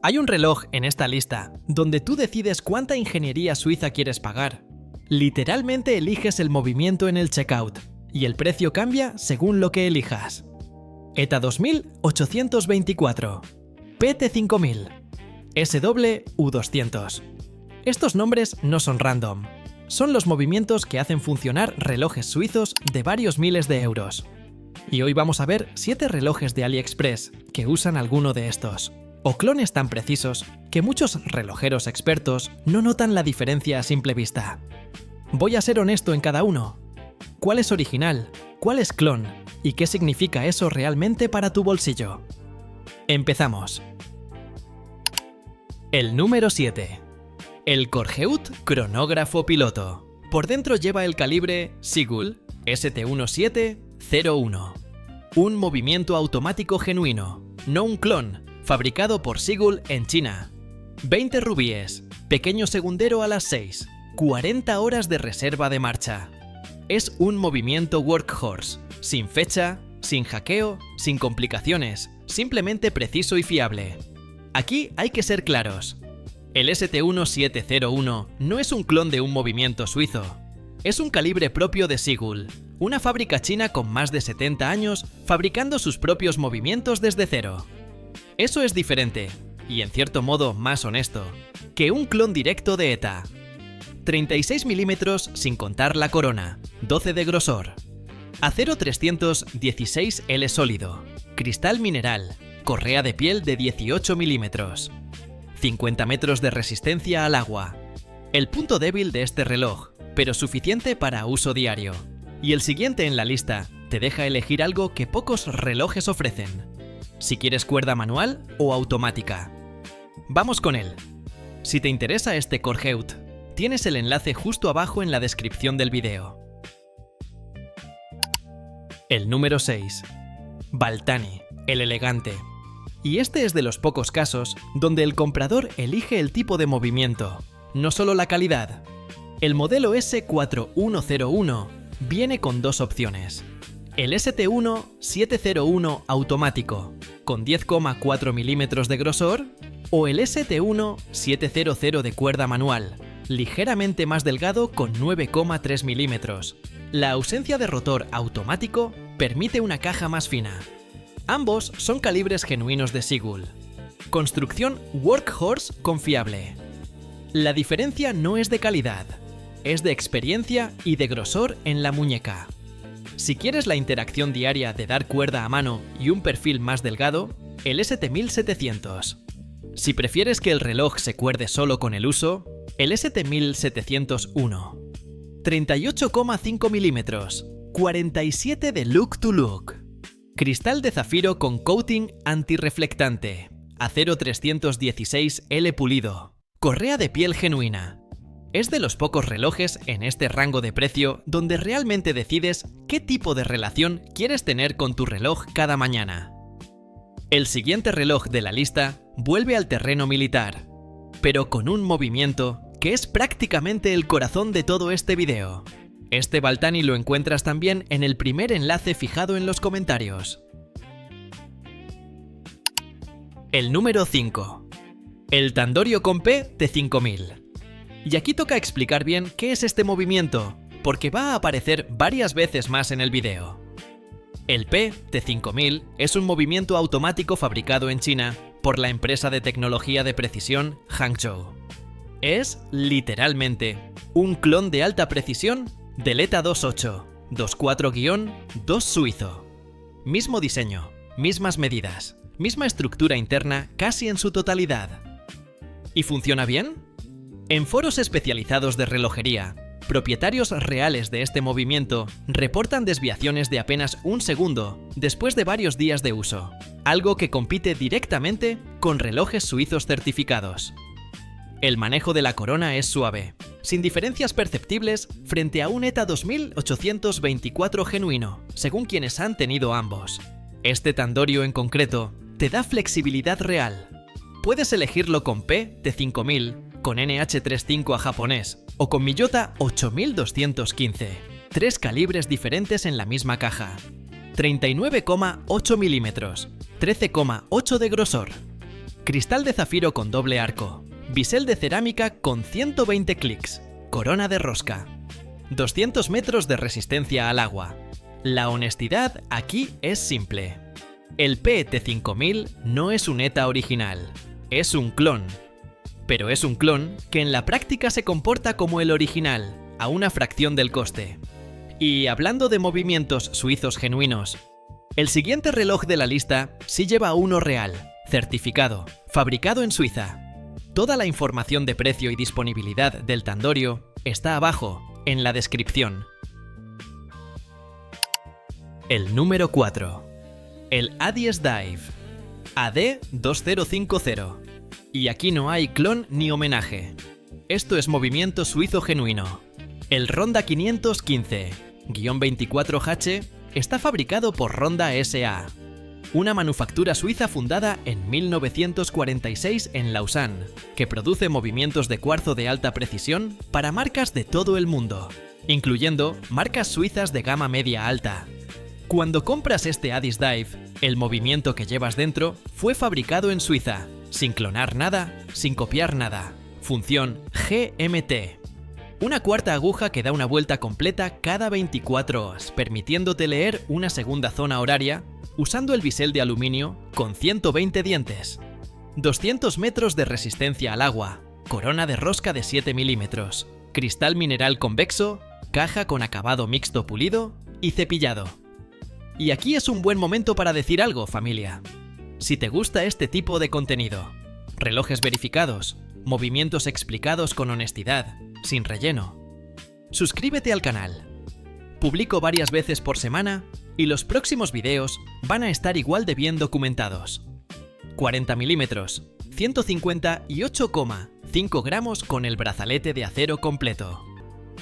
Hay un reloj en esta lista donde tú decides cuánta ingeniería suiza quieres pagar. Literalmente eliges el movimiento en el checkout y el precio cambia según lo que elijas. ETA 2824, PT 5000, SW-U200. Estos nombres no son random. Son los movimientos que hacen funcionar relojes suizos de varios miles de euros. Y hoy vamos a ver 7 relojes de AliExpress que usan alguno de estos, o clones tan precisos que muchos relojeros expertos no notan la diferencia a simple vista. Voy a ser honesto en cada uno. ¿Cuál es original? ¿Cuál es clon? ¿Y qué significa eso realmente para tu bolsillo? Empezamos. El número 7. El Coreheut Cronógrafo Piloto. Por dentro lleva el calibre Sigul ST1701. Un movimiento automático genuino, no un clon, fabricado por Sigul en China. 20 rubíes, pequeño segundero a las 6, 40 horas de reserva de marcha. Es un movimiento workhorse, sin fecha, sin hackeo, sin complicaciones, simplemente preciso y fiable. Aquí hay que ser claros. El ST1701 no es un clon de un movimiento suizo. Es un calibre propio de Sigul, una fábrica china con más de 70 años fabricando sus propios movimientos desde cero. Eso es diferente, y en cierto modo más honesto, que un clon directo de ETA. 36 milímetros sin contar la corona, 12 de grosor. Acero 316L sólido, cristal mineral, correa de piel de 18 milímetros. 50 metros de resistencia al agua. El punto débil de este reloj, pero suficiente para uso diario. Y el siguiente en la lista te deja elegir algo que pocos relojes ofrecen. Si quieres cuerda manual o automática. Vamos con él. Si te interesa este Coreheut, tienes el enlace justo abajo en la descripción del video. El número 6. Baltani, el elegante. Y este es de los pocos casos donde el comprador elige el tipo de movimiento, no solo la calidad. El modelo S4101 viene con dos opciones. El ST1701 automático, con 10,4 milímetros de grosor, o el ST1700 de cuerda manual, ligeramente más delgado con 9,3 milímetros. La ausencia de rotor automático permite una caja más fina. Ambos son calibres genuinos de Sigul. Construcción workhorse confiable. La diferencia no es de calidad, es de experiencia y de grosor en la muñeca. Si quieres la interacción diaria de dar cuerda a mano y un perfil más delgado, el ST1700. Si prefieres que el reloj se cuerde solo con el uso, el ST1701. 38,5 milímetros, 47 de look to look. Cristal de zafiro con coating antirreflectante, acero 316L pulido, correa de piel genuina. Es de los pocos relojes en este rango de precio donde realmente decides qué tipo de relación quieres tener con tu reloj cada mañana. El siguiente reloj de la lista vuelve al terreno militar, pero con un movimiento que es prácticamente el corazón de todo este video. Este Baltani lo encuentras también en el primer enlace fijado en los comentarios. El número 5. El Tandorio con P T5000. Y aquí toca explicar bien qué es este movimiento, porque va a aparecer varias veces más en el video. El P T5000 es un movimiento automático fabricado en China por la empresa de tecnología de precisión Hangzhou. Es, literalmente, un clon de alta precisión del ETA 28-24-2 suizo. Mismo diseño, mismas medidas, misma estructura interna casi en su totalidad. ¿Y funciona bien? En foros especializados de relojería, propietarios reales de este movimiento reportan desviaciones de apenas un segundo después de varios días de uso, algo que compite directamente con relojes suizos certificados. El manejo de la corona es suave, sin diferencias perceptibles frente a un ETA 2824 genuino, según quienes han tenido ambos. Este Tandorio en concreto te da flexibilidad real. Puedes elegirlo con P T5000, con NH35 a japonés o con Miyota 8215, 3 calibres diferentes en la misma caja. 39,8 milímetros, 13,8 de grosor. cristal de zafiro con doble arco, bisel de cerámica con 120 clics, corona de rosca, 200 metros de resistencia al agua. La honestidad aquí es simple. El PET5000 no es un ETA original, es un clon. Pero es un clon que en la práctica se comporta como el original, a una fracción del coste. Y hablando de movimientos suizos genuinos, el siguiente reloj de la lista sí lleva uno real, certificado, fabricado en Suiza. Toda la información de precio y disponibilidad del Tandorio está abajo, en la descripción. El número 4. El Adies Dive AD2050. Y aquí no hay clon ni homenaje. Esto es movimiento suizo genuino. El Ronda 515-24H está fabricado por Ronda SA, una manufactura suiza fundada en 1946 en Lausanne, que produce movimientos de cuarzo de alta precisión para marcas de todo el mundo, incluyendo marcas suizas de gama media-alta. Cuando compras este Adies Dive, el movimiento que llevas dentro fue fabricado en Suiza, sin clonar nada, sin copiar nada. Función GMT. Una cuarta aguja que da una vuelta completa cada 24 horas, permitiéndote leer una segunda zona horaria usando el bisel de aluminio con 120 dientes. 200 metros de resistencia al agua, corona de rosca de 7 milímetros, cristal mineral convexo, caja con acabado mixto pulido y cepillado. Y aquí es un buen momento para decir algo, familia. Si te gusta este tipo de contenido, relojes verificados, movimientos explicados con honestidad, sin relleno, suscríbete al canal. Publico varias veces por semana y los próximos videos van a estar igual de bien documentados. 40 milímetros, 158,5 gramos con el brazalete de acero completo.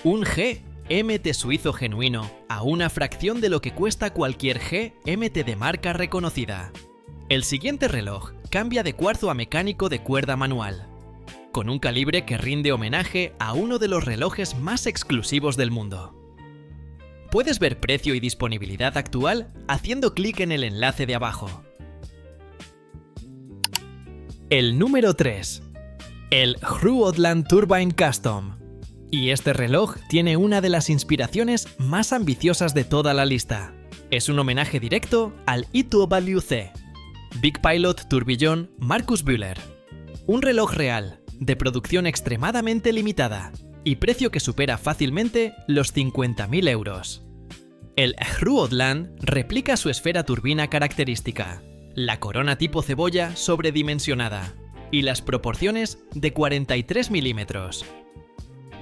Un GMT suizo genuino a una fracción de lo que cuesta cualquier GMT de marca reconocida. El siguiente reloj cambia de cuarzo a mecánico de cuerda manual, con un calibre que rinde homenaje a uno de los relojes más exclusivos del mundo. Puedes ver precio y disponibilidad actual haciendo clic en el enlace de abajo. El número 3. El Grootland Turbine Custom. Y este reloj tiene una de las inspiraciones más ambiciosas de toda la lista. Es un homenaje directo al IWC, Big Pilot Tourbillon Marcus Bühler. Un reloj real, de producción extremadamente limitada y precio que supera fácilmente los 50.000 euros. El Grootland replica su esfera turbina característica, la corona tipo cebolla sobredimensionada y las proporciones de 43 milímetros.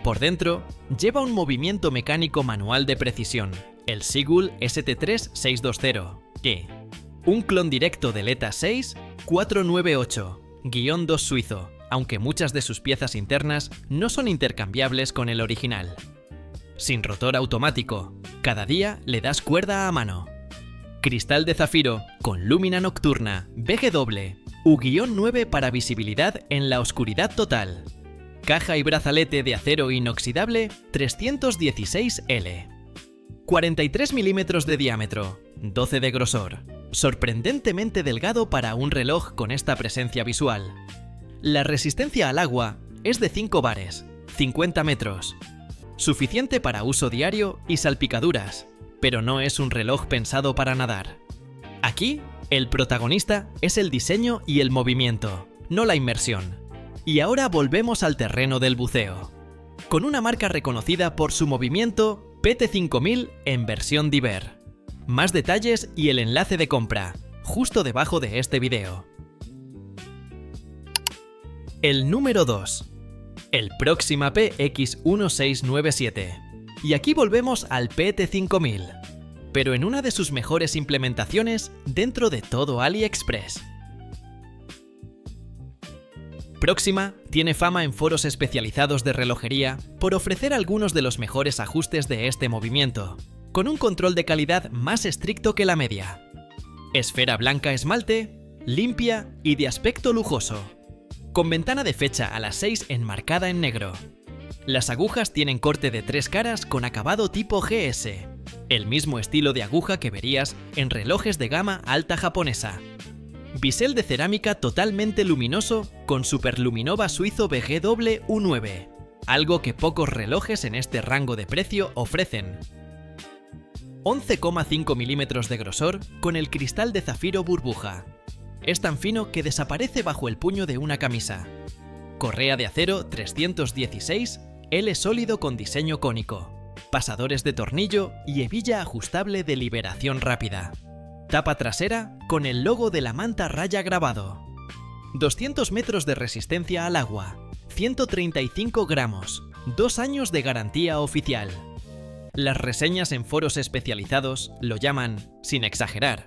Por dentro, lleva un movimiento mecánico manual de precisión, el Sigul ST3620, que, un clon directo del ETA 6498-2 suizo, aunque muchas de sus piezas internas no son intercambiables con el original. Sin rotor automático, cada día le das cuerda a mano. Cristal de zafiro con lúmina nocturna BGW U-9 para visibilidad en la oscuridad total. Caja y brazalete de acero inoxidable 316L. 43 milímetros de diámetro, 12 de grosor. Sorprendentemente delgado para un reloj con esta presencia visual. La resistencia al agua es de 5 bares, 50 metros. Suficiente para uso diario y salpicaduras, pero no es un reloj pensado para nadar. Aquí, el protagonista es el diseño y el movimiento, no la inmersión. Y ahora volvemos al terreno del buceo. Con una marca reconocida por su movimiento PT5000 en versión Diver. Más detalles y el enlace de compra, justo debajo de este video. El número 2. El Proxima PX1697. Y aquí volvemos al PT5000, pero en una de sus mejores implementaciones dentro de todo AliExpress. Proxima tiene fama en foros especializados de relojería por ofrecer algunos de los mejores ajustes de este movimiento, con un control de calidad más estricto que la media. Esfera blanca esmalte, limpia y de aspecto lujoso, con ventana de fecha a las 6 enmarcada en negro. Las agujas tienen corte de 3 caras con acabado tipo GS, el mismo estilo de aguja que verías en relojes de gama alta japonesa. Bisel de cerámica totalmente luminoso con Superluminova suizo BGW U9, algo que pocos relojes en este rango de precio ofrecen. 11,5 milímetros de grosor con el cristal de zafiro burbuja. Es tan fino que desaparece bajo el puño de una camisa. Correa de acero 316, L sólido con diseño cónico. Pasadores de tornillo y hebilla ajustable de liberación rápida. Tapa trasera con el logo de la manta raya grabado. 200 metros de resistencia al agua. 135 gramos. 2 años de garantía oficial. Las reseñas en foros especializados lo llaman, sin exagerar,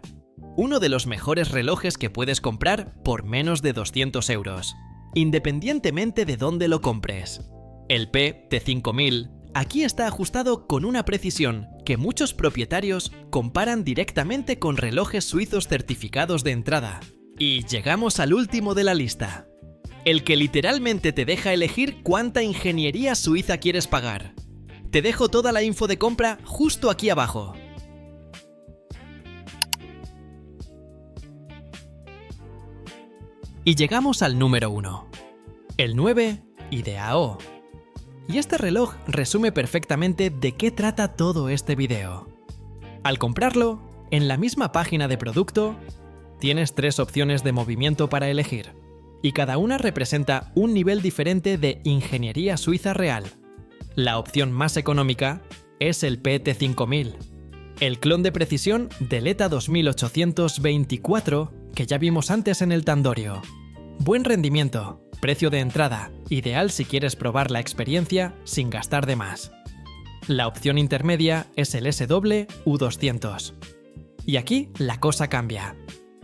uno de los mejores relojes que puedes comprar por menos de 200 euros, independientemente de dónde lo compres. El PT5000 aquí está ajustado con una precisión que muchos propietarios comparan directamente con relojes suizos certificados de entrada. Y llegamos al último de la lista, el que literalmente te deja elegir cuánta ingeniería suiza quieres pagar. Te dejo toda la info de compra justo aquí abajo. Y llegamos al número 1, el 9 IDEAO. Y este reloj resume perfectamente de qué trata todo este video. Al comprarlo, en la misma página de producto, tienes 3 opciones de movimiento para elegir, y cada una representa un nivel diferente de ingeniería suiza real. La opción más económica es el PT5000, el clon de precisión del ETA 2824 que ya vimos antes en el Tandorio. Buen rendimiento, precio de entrada, ideal si quieres probar la experiencia sin gastar de más. La opción intermedia es el SW-U200. Y aquí la cosa cambia.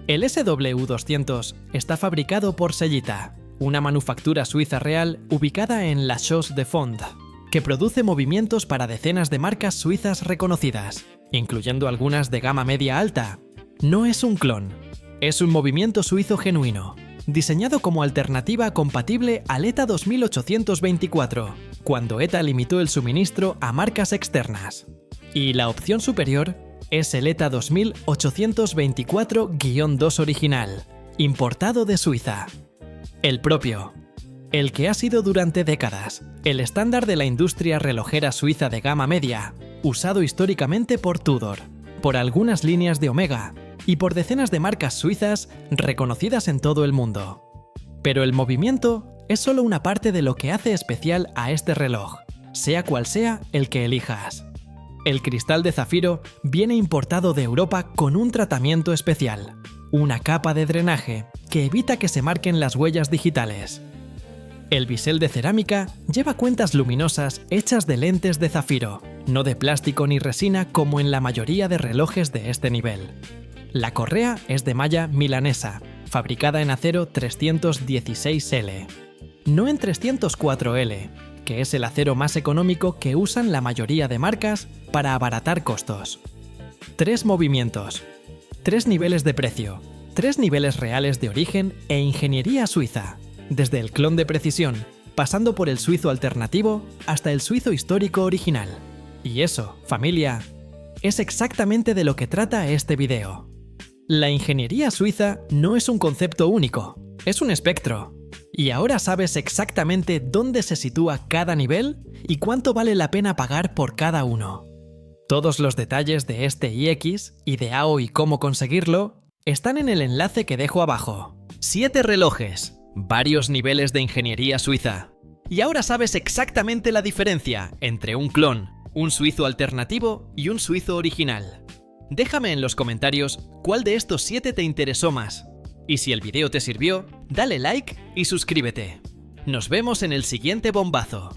El SW-U200 está fabricado por Sellita, una manufactura suiza real ubicada en La Chaux-de-Fonds, que produce movimientos para decenas de marcas suizas reconocidas, incluyendo algunas de gama media alta. No es un clon, es un movimiento suizo genuino, diseñado como alternativa compatible al ETA 2824, cuando ETA limitó el suministro a marcas externas. Y la opción superior es el ETA 2824-2 original, importado de Suiza. El propio. El que ha sido durante décadas el estándar de la industria relojera suiza de gama media, usado históricamente por Tudor, por algunas líneas de Omega y por decenas de marcas suizas reconocidas en todo el mundo. Pero el movimiento es solo una parte de lo que hace especial a este reloj, sea cual sea el que elijas. El cristal de zafiro viene importado de Europa con un tratamiento especial, una capa de drenaje que evita que se marquen las huellas digitales. El bisel de cerámica lleva cuentas luminosas hechas de lentes de zafiro, no de plástico ni resina como en la mayoría de relojes de este nivel. La correa es de malla milanesa, fabricada en acero 316L, no en 304L, que es el acero más económico que usan la mayoría de marcas para abaratar costos. 3 movimientos, 3 niveles de precio, 3 niveles reales de origen e ingeniería suiza, desde el clon de precisión, pasando por el suizo alternativo hasta el suizo histórico original. Y eso, familia, es exactamente de lo que trata este video. La ingeniería suiza no es un concepto único, es un espectro. Y ahora sabes exactamente dónde se sitúa cada nivel y cuánto vale la pena pagar por cada uno. Todos los detalles de este iX, IDEAO y cómo conseguirlo están en el enlace que dejo abajo. 7 relojes, varios niveles de ingeniería suiza. Y ahora sabes exactamente la diferencia entre un clon, un suizo alternativo y un suizo original. Déjame en los comentarios cuál de estos 7 te interesó más. Y si el video te sirvió, dale like y suscríbete. Nos vemos en el siguiente bombazo.